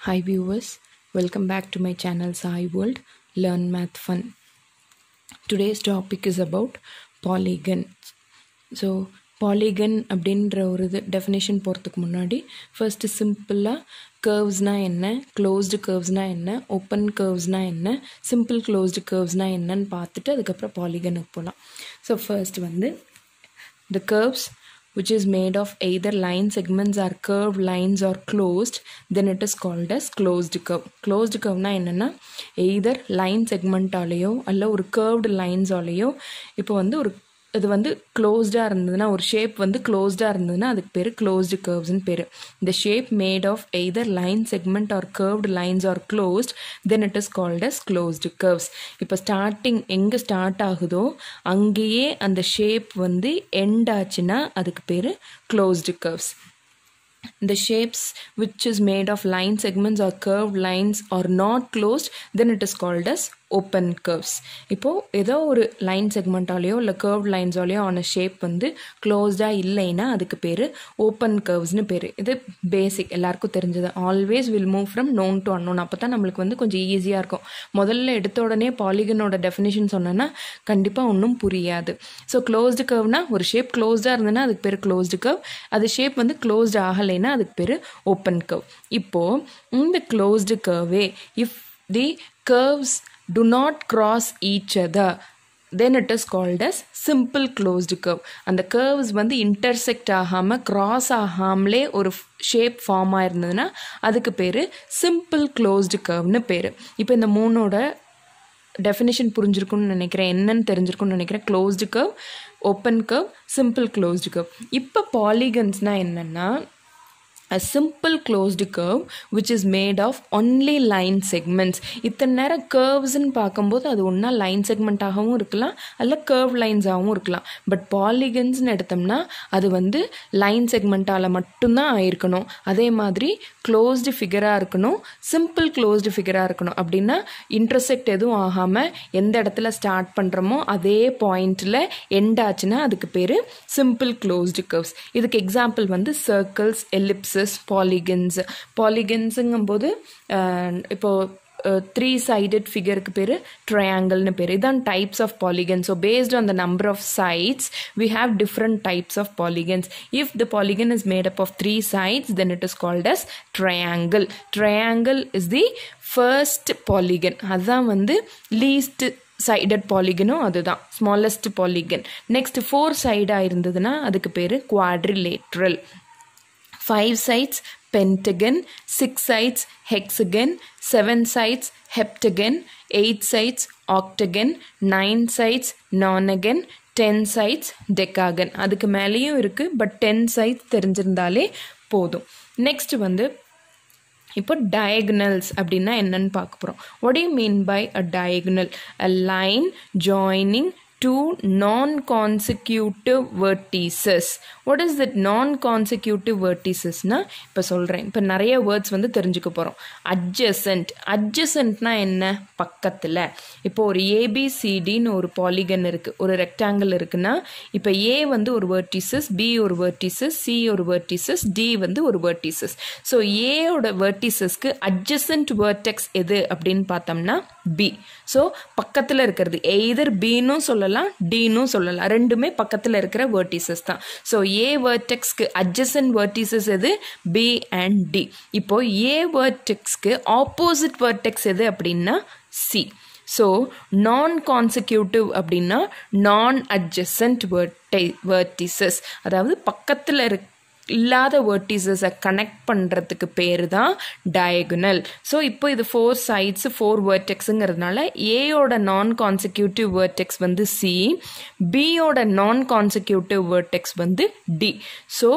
Hi viewers, welcome back to my channel Sai World Learn Math Fun. Today's topic is about polygon. So polygon அப்படின்ற ஒரு definition போறதுக்கு முன்னாடி first simple-ஆ curvesனா என்ன, closed curvesனா என்ன, open curvesனா என்ன, simple closed curvesனா என்னன்னு பார்த்துட்டு அதுக்கப்புறம் polygonக்கு போகலாம். So first வந்து the curves which is made of either line segments or curved lines or closed, then it is called as closed curve. Closed curve na enna either line segment ஆலையோ அல்ல ஒரு curved lines ஆலையோ இப்போ வந்து ஒரு இது வந்து க்ளோஸ்டா இருந்ததுன்னா ஒரு ஷேப் வந்து க்ளோஸ்டா இருந்ததுன்னா அதுக்கு பேரு க்ளோஸ்டு கர்வ்ஸ்னு பேரு. இந்த shape made of either line segment or curved lines are closed then it is called as closed curves. இப்போ ஸ்டார்டிங் எங்கே ஸ்டார்ட் ஆகுதோ அங்கேயே அந்த ஷேப் வந்து எண்ட் ஆச்சுன்னா அதுக்கு பேரு closed curves. The shapes which is made of line segments or curved lines are not closed, then it is called as open curves. இப்போ ஏதோ ஒரு லைன் செக்மெண்டாலேயோ இல்லை கர்வ்ட் லைன்ஸாலேயோ ஆன ஷேப் வந்து க்ளோஸ்டாக இல்லைன்னா அதுக்கு பேர் ஓப்பன் கர்வ்ஸ்னு பேர். இது பேசிக் எல்லாருக்கும் தெரிஞ்சது. Always will move from known to unknown. அப்போ தான் நம்மளுக்கு வந்து கொஞ்சம் ஈஸியாக இருக்கும். முதல்ல எடுத்த உடனே பாலிகனோட டெஃபினேஷன் சொன்னேன்னா கண்டிப்பாக ஒன்றும் புரியாது. ஸோ க்ளோஸ்டு கர்வ்னா ஒரு ஷேப் க்ளோஸ்டாக இருந்ததுன்னா அதுக்கு பேர் க்ளோஸ்டு கர்வ். அது ஷேப் வந்து க்ளோஸ்டு ஆகலைன்னா அதுக்கு பேர் ஓப்பன் கர்வ். இப்போது இந்த க்ளோஸ்டு கர்வே if the curves do not cross each other then it is called as simple closed curve. அந்த curves வந்து intersect ஆகாம cross ஆகாமலே ஒரு ஷேப் ஃபார்ம் ஆயிருந்ததுன்னா அதுக்கு பேரு simple closed curveனு பேரு. இப்போ இந்த மூணோட டெஃபினேஷன் புரிஞ்சிருக்கும்னு நினைக்கிறேன், என்னன்னு தெரிஞ்சிருக்கும்னு நினைக்கிறேன். Closed curve, open curve, simple closed curve. இப்போ பாலிகன்ஸ்னா என்னன்னா a simple closed curve which is made of only line segments. இத்தனை நேரம் curvesன்னு பார்க்கும்போது அது ஒன்றா லைன் செக்மெண்ட்டாகவும் இருக்கலாம் அல்ல கர்வ் லைன்ஸாகவும் இருக்கலாம். பட் பாலிகன்ஸ்னு எடுத்தோம்னா அது வந்து லைன் செக்மெண்ட்டால் மட்டும்தான் ஆயிருக்கணும். அதே மாதிரி க்ளோஸ்டு ஃபிகராக இருக்கணும், சிம்பிள் க்ளோஸ்டு ஃபிகராக இருக்கணும். அப்படின்னா இன்டர்செக்ட் எதுவும் ஆகாமல் எந்த இடத்துல ஸ்டார்ட் பண்ணுறோமோ அதே பாயிண்டில் எண்ட் ஆச்சுன்னா அதுக்கு பேர் சிம்பிள் க்ளோஸ்டு கர்வ்ஸ். இதுக்கு எக்ஸாம்பிள் வந்து சர்க்கிள்ஸ், எலிப்ஸஸ், பாலிகன்ஸ். பாலிகன்ஸுங்கும்போது இப்போ த்ரீ சைடட் ஃபிகருக்கு பேர் ட்ரையாங்கிள்னு பேர். இதுதான் types of polygon. So based on the number of sides we have different types of polygons. If the polygon is made up of three sides then it is called as triangle. Triangle is the first polygon. அதுதான் வந்து least sided பாலிகனும் அதுதான் smallest polygon. Next 4 சைடாக இருந்ததுன்னா அதுக்கு பேர் quadrilateral. 5 sides pentagon, 6 sides hexagon, 7 sides heptagon, 8 sides octagon, 9 sides nonagon, 10 sides decagon. அதுக்கு மேலேயும் இருக்கு, பட் 10 sides தெரிஞ்சிருந்தாலே போதும். நெக்ஸ்ட் வந்து இப்போ diagonals அப்படின்னா என்னன்னு பார்க்க போகிறோம். What do you mean by a diagonal? A line joining two non-consecutive vertices. What is that non-consecutive vertices? Na இப்போ சொல்கிறேன். இப்போ நிறைய வேர்ட்ஸ் வந்து தெரிஞ்சுக்க போகிறோம். adjacent. adjacentனா என்ன? பக்கத்தில். இப்போ ஒரு ஏபிசிடின்னு ஒரு பாலிகன் இருக்குது, ஒரு ரெக்டாங்கிள் இருக்குன்னா இப்போ ஏ வந்து ஒரு வெர்டிசஸ், பி ஒரு வெர்டிசஸ், சி ஒரு வெர்டிசஸ், டி வந்து ஒரு வெர்டிசஸ். ஸோ ஏயோட வெர்டிசஸ்க்கு adjacent vertex எது அப்படின்னு பார்த்தோம்னா பி. ஸோ பக்கத்தில் இருக்கிறது எய்தர் பின்னு சொல்லலாம் டின்னும் சொல்லலாம், ரெண்டுமே பக்கத்தில் இருக்கிற வெர்டிசஸ் தான். ஸோ ஏ வெர்டெக்ஸ்க்கு adjacent vertices எது? B and D. இப்போ ஏ வெர்டெக்ஸ்க்கு ஆப்போசிட் வெர்டெக்ஸ் எது அப்படின்னா சி. ஸோ நான் கான்சிக்யூட்டிவ் அப்படின்னா நான் அட்ஜசன்ட் வெர்டிசஸ், அதாவது பக்கத்தில் இல்லாத வெர்டிசஸை கனெக்ட் பண்ணுறதுக்கு பேர் தான் டயகனல். ஸோ இப்போ இது 4 சைட்ஸ் 4 வெர்டெக்ஸுங்கிறதுனால ஏயோட நான் கான்சிக்யூட்டிவ் வெர்டெக்ஸ் வந்து சி, பியோட நான் கான்சிக்யூட்டிவ் வெர்டெக்ஸ் வந்து D. So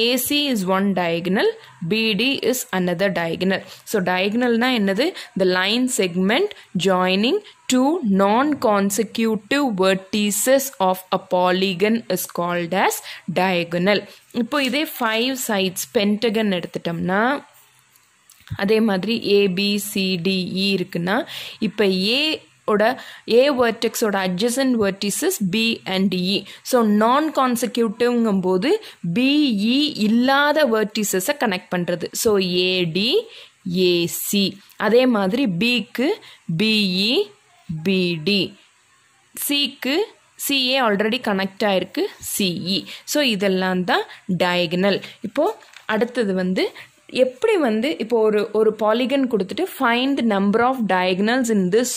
AC is one diagonal, BD is another diagonal. So diagonal na என்னது? The line segment joining two non-consecutive vertices of a polygon is called as diagonal. இப்போ இதே 5 sides pentagon எடுத்துட்டோம்னா அதே மாதிரி ABCDE இருக்குன்னா இப்போ A ஓட A vertexோட adjacent vertices B and E. So நான் கான்சிக்யூட்டிவ்ங்கும் போது BE இல்லாத vertices கனெக்ட் பண்ணுறது. So AD AC. அதே மாதிரி பிக்கு பிஇ பிடி, சிக்கு சிஏ ஆல்ரெடி கனெக்ட் ஆயிருக்கு சிஇ. ஸோ இதெல்லாம் தான் டயகனல். இப்போது அடுத்தது வந்து எப்படி வந்து இப்போ ஒரு பாலிகன் கொடுத்துட்டு find the number of diagonals in this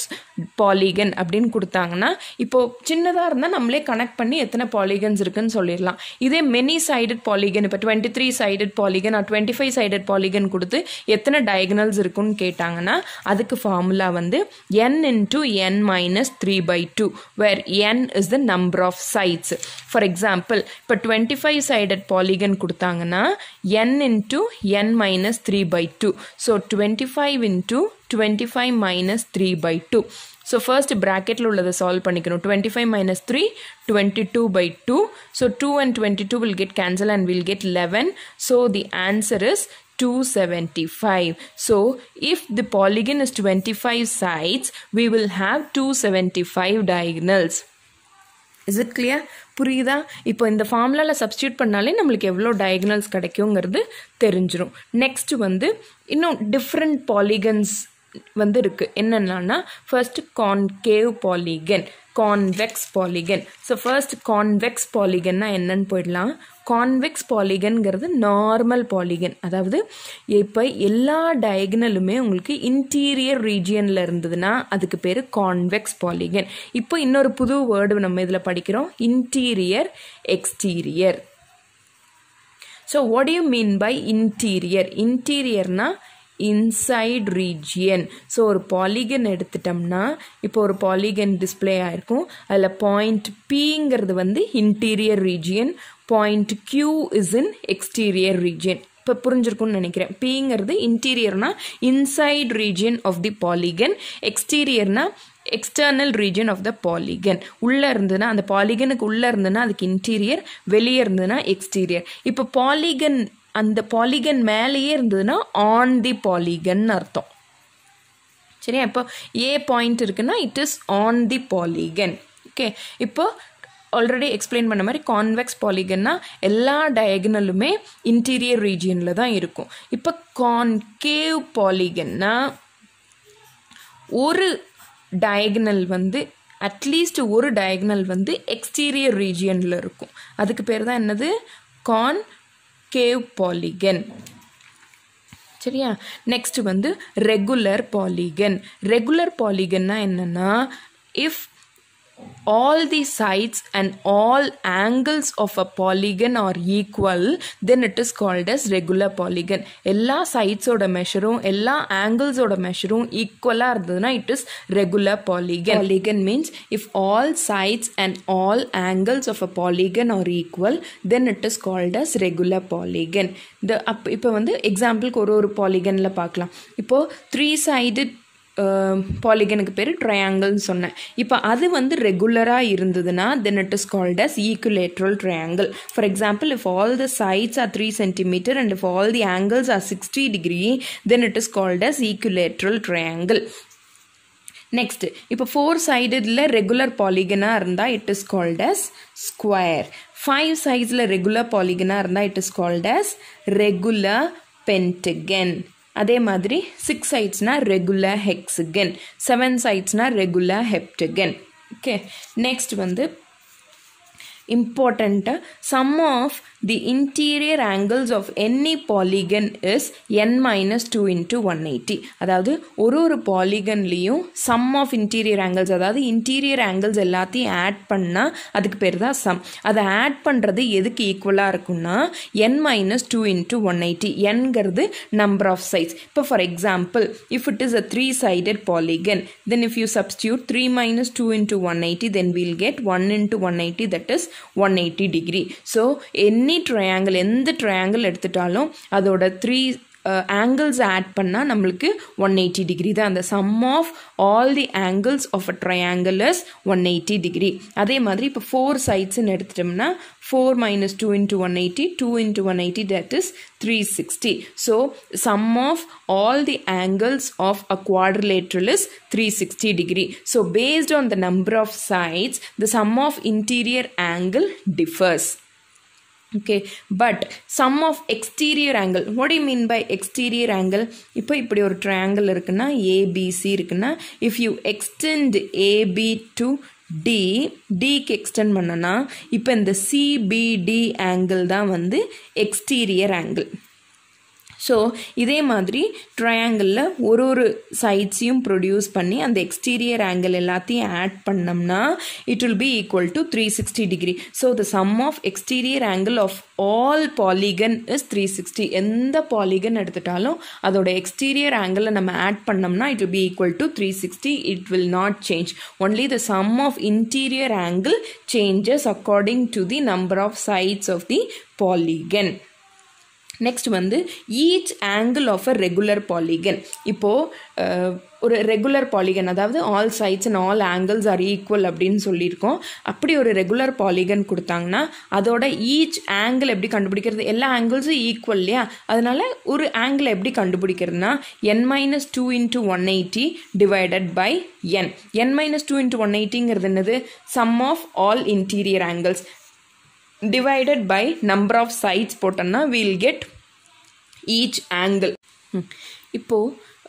polygon அப்படின்னு கொடுத்தாங்கன்னா, இப்போது சின்னதாக இருந்தால் நம்மளே கனெக்ட் பண்ணி எத்தனை பாலிகன்ஸ் இருக்குன்னு சொல்லிடலாம். இதே மெனி சைடட் பாலிகன், இப்போ 23 sided polygon or 25 sided polygon கொடுத்து எத்தனை டயகனல்ஸ் இருக்குன்னு கேட்டாங்கன்னா, அதுக்கு ஃபார்முலா வந்து n into n minus 3/2, where n is the number of sides. For example, இப்போ 25 சைடட் பாலிகன் கொடுத்தாங்கன்னா n into n minus 3/2. So 25 into 25 minus 3/2. So first bracket lo உள்ளதை solve பண்ணிக்கணும். 25 minus 3, 22/2. So 2 and 22 will get cancelled and we'll get 11. So the answer is 275. So if the polygon is 25 sides, we will have 275 diagonals. Is it clear? புரியுதா? இப்போ இந்த ஃபார்முலாவில் substitute பண்ணாலே நம்மளுக்கு எவ்வளோ diagonals கிடைக்குங்கிறது தெரிஞ்சிடும். நெக்ஸ்ட் வந்து இன்னும் டிஃப்ரெண்ட் பாலிகன்ஸ் வந்து இருக்குது. என்னென்னா first concave polygon, convex polygon. So first convex பாலிகன்னா என்னன்னு போயிடலாம். கான்வெக்ஸ் பாலிகன்கிறது நார்மல் பாலிகன். அதாவது இப்போ எல்லா டயகனலுமே உங்களுக்கு இன்டீரியர் ரீஜியனில் இருந்ததுன்னா அதுக்கு பேர் கான்வெக்ஸ் பாலிகன். இப்போ இன்னொரு புது வேர்டு நம்ம இதில் படிக்கிறோம், interior exterior. So what you mean by interior? இன்டீரியர்னா இன்சைட் ரீஜியன். ஸோ ஒரு பாலிகன் எடுத்துட்டோம்னா, இப்போ ஒரு பாலிகன் டிஸ்பிளே ஆயிருக்கும். அதில் பாயிண்ட் பிங்கிறது வந்து interior region, point Q is in exterior region. இப்போ புரிஞ்சிருக்கும்னு நினைக்கிறேன். பிங்கிறது இன்டீரியர்னா inside region of the polygon, எக்ஸ்டீரியர்னா external region of the polygon. உள்ளே இருந்ததுன்னா அந்த பாலிகனுக்கு உள்ளே இருந்ததுன்னா அதுக்கு இன்டீரியர், வெளியே இருந்ததுன்னா எக்ஸ்டீரியர். இப்போ பாலிகன் அந்த பாலிகன் மேலேயே இருந்ததுன்னா ஆன் தி பாலிகன் அர்த்தம். சரியா? இப்போ ஏ பாயிண்ட் இருக்குன்னா it is on the polygon. Okay, இப்போ ஆல்ரெடி எக்ஸ்பிளைன் பண்ண மாதிரி கான்வெக்ஸ் பாலிகன்னா எல்லா டயகனலுமே இன்டீரியர் ரீஜியனில் தான் இருக்கும். இப்போ கான்கேவ் பாலிகன்னா ஒரு டயகனல் வந்து அட்லீஸ்ட் ஒரு டயகனல் வந்து எக்ஸ்டீரியர் ரீஜியனில் இருக்கும். அதுக்கு பேர் தான் என்னது? Concave polygon. சரியா? நெக்ஸ்ட் வந்து ரெகுலர் பாலிகன். ரெகுலர் பாலிகன்னா என்னன்னா, if all the sides and all angles of a polygon are equal, then it is called as regular polygon. எல்லா சைட்ஸோட மெஷரும் எல்லா ஆங்கிள்ஸோட மெஷரும் ஈக்குவலாக இருந்ததுன்னா it is regular polygon. Polygon means if all sides and all angles of a polygon are equal, then it is called as regular polygon. இப்போ வந்து எக்ஸாம்பிளுக்கு ஒரு பாலிகனில் பார்க்கலாம். இப்போது 3-sided பாலிகனுக்கு பேர் ட்ரையாங்கிள்னு சொன்னேன். இப்போ அது வந்து ரெகுலராக இருந்ததுன்னா then it is called as equilateral triangle. For example, if all the sides are 3 cm and if all the angles are 60 degree, then it is called as equilateral triangle. Next, இப்போ 4-sidedல regular பாலிகனாக இருந்தால் it is called as square. 5 sidesல regular பாலிகனாக இருந்தால் it is called as regular pentagon. அதே மாதிரி 6 sidesனா regular hexagon, 7 sidesனா regular heptagon. Okay, next வந்து important, sum of the interior angles of any polygon is n minus 2 into 180. அதாவது ஒரு பாலிகன்லேயும் sum of interior angles, அதாவது interior angles எல்லாத்தையும் add பண்ணால் அதுக்கு பேர் தான் sum. அதை ஆட் பண்ணுறது எதுக்கு ஈக்குவலாக இருக்குன்னா n minus 2 into 180. nங்கிறது number of sides. இப்போ for example, if it is a 3-sided polygon, then if you substitute 3 minus 2 into 180, then we'll get 1 into 180, that is 180 degree. So any triangle, எந்த triangle எடுத்துட்டாலும் அதோட 3 angles add பண்ணால் நம்மளுக்கு 180 degree தான். அந்த sum of all the angles of a triangle is 180 degree. அதே மாதிரி இப்போ 4 sidesன்னு எடுத்துட்டோம்னா 4 minus 2 into 180, 2 into 180, that is 360. So sum of all the angles of a quadrilateral is 360 degree. So based on the number of sides, the sum of interior angle differs. okay, but sum of exterior angle, what do you mean by exterior angle? இப்போ இப்படி ஒரு triangle இருக்குன்னா ABC இருக்குன்னா if you extend AB to Dக்கு extend பண்ணனா இப்போ இந்த CBD angle தான் வந்து exterior angle. ஸோ இதே மாதிரி ட்ரையாங்கிளில் ஒரு சைட்ஸையும் ப்ரொடியூஸ் பண்ணி அந்த எக்ஸ்டீரியர் ஆங்கிள் எல்லாத்தையும் ஆட் பண்ணோம்னா it will be equal to 360 degree. So the sum of exterior angle of all polygon is 360. எந்த பாலிகன் எடுத்துட்டாலும் அதோட எக்ஸ்டீரியர் ஆங்கிளை நம்ம ஆட் பண்ணோம்னா it will be equal to 360. It will not change. Only the sum of interior angle changes according to the number of sides of the polygon. Next வந்து each angle of a regular polygon. இப்போது ஒரு regular polygon, அதாவது all sides and all angles are equal அப்படின்னு சொல்லியிருக்கோம். அப்படி ஒரு regular polygon கொடுத்தாங்கன்னா அதோட ஈச் ஆங்கிள் எப்படி கண்டுபிடிக்கிறது? எல்லா ஆங்கிள்ஸும் ஈக்குவல் இல்லையா? அதனால ஒரு ஆங்கிள் எப்படி கண்டுபிடிக்கிறதுனா n-2 into 180 divided by n-2 into 180ங்கிறது என்னது? Sum of all interior angles divided by number of sides போட்டோம்னா we'll get each angle. இப்போ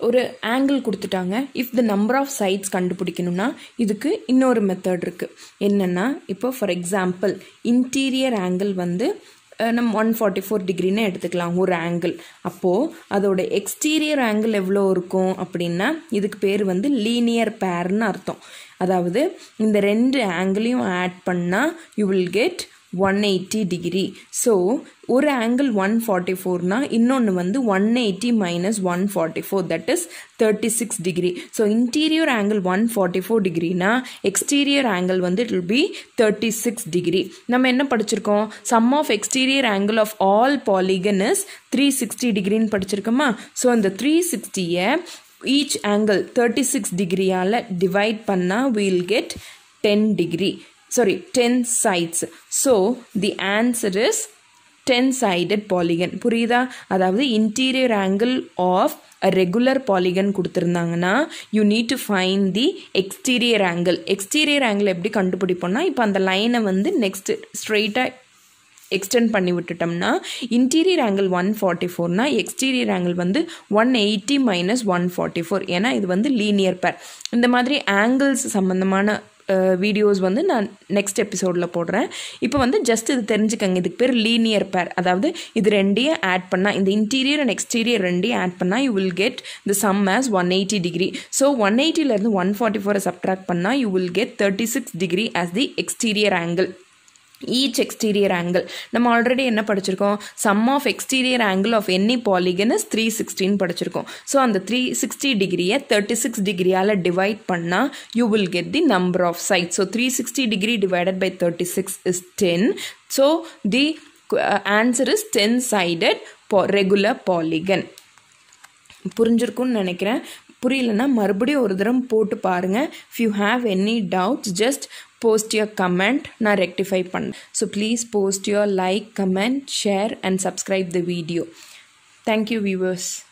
ஒரு ஆங்கிள் கொடுத்துட்டாங்க. If the number of sides கண்டுபிடிக்கணும்னா இதுக்கு இன்னொரு மெத்தட் இருக்குது. என்னென்னா இப்போ ஃபார் எக்ஸாம்பிள் இன்டீரியர் ஆங்கிள் வந்து நம்ம 144 டிகிரின்னு எடுத்துக்கலாம் ஒரு ஆங்கிள். அப்போது அதோட எக்ஸ்டீரியர் ஆங்கிள் எவ்வளோ இருக்கும் அப்படின்னா இதுக்கு பேர் வந்து லீனியர் பேர்னு அர்த்தம். அதாவது இந்த ரெண்டு ஆங்கிளையும் ஆட் பண்ணால் you will get 180 degree. So ஒரு ஆங்கிள் 144னா இன்னொன்று வந்து 180 minus 144 that is 36 degree. So interior angle 144 டிகிரினா எக்ஸ்டீரியர் ஆங்கிள் வந்து இட் வில் பி 36 டிகிரி. நம்ம என்ன படிச்சிருக்கோம்? Sum of exterior angle of all polygon is 360 டிகிரின்னு படிச்சிருக்கோமா? ஸோ அந்த 360யை ஈச் ஆங்கிள் 36 டிகிரியால் டிவைட் பண்ணால் we'll get 10 degree. Sorry, 10 sides. So the answer is 10-sided polygon. புரியுதா? அதாவது interior angle of a regular polygon கொடுத்திருந்தாங்கன்னா you need to find the exterior angle. exterior angle எப்படி கண்டுபிடிப்போம்னா இப்போ அந்த லைனை வந்து நெக்ஸ்ட் ஸ்ட்ரெயிட்டாக எக்ஸ்டெண்ட் பண்ணி விட்டுட்டோம்னா இன்டீரியர் ஆங்கிள் 144னா எக்ஸ்டீரியர் ஆங்கிள் வந்து 180 minus 144. ஏன்னா இது வந்து லீனியர் பேர். இந்த மாதிரி ஆங்கிள்ஸ் சம்மந்தமான வீடியோஸ் வந்து நான் நெக்ஸ்ட் எபிசோடில் போடுறேன். இப்போ வந்து ஜஸ்ட் இது தெரிஞ்சுக்கங்க, இதுக்கு பேர் லீனியர் பேர். அதாவது இது ரெண்டையும் ஆட் பண்ணால், இந்த இன்டீரியர் அண்ட் எக்ஸ்டீரியர் ரெண்டையும் ஆட் பண்ணால் you will get the sum as 180 degree. So 180லேருந்து 144 சப்ட்ராக்ட் பண்ணால் you will get 36 degree as the exterior angle. Each exterior angle நம்ம ஆல்ரெடி என்ன படிச்சிருக்கோம்? Sum of exterior angle of any polygon is 360 படிச்சிருக்கோம். So அந்த 360 டிகிரியை 36 டிகிரியால் டிவைட் பண்ணால் you will get the number of side. So 360 degree divided by 36 is 10. So the answer is 10-sided regular polygon. புரிஞ்சிருக்கும்னு நினைக்கிறேன். புரியலன்னா மறுபடியும் ஒரு தரம் போட்டு பாருங்கள். If you have any doubts just post your comment, na rectify panna. So please post your like, comment, share and subscribe the video. Thank you viewers.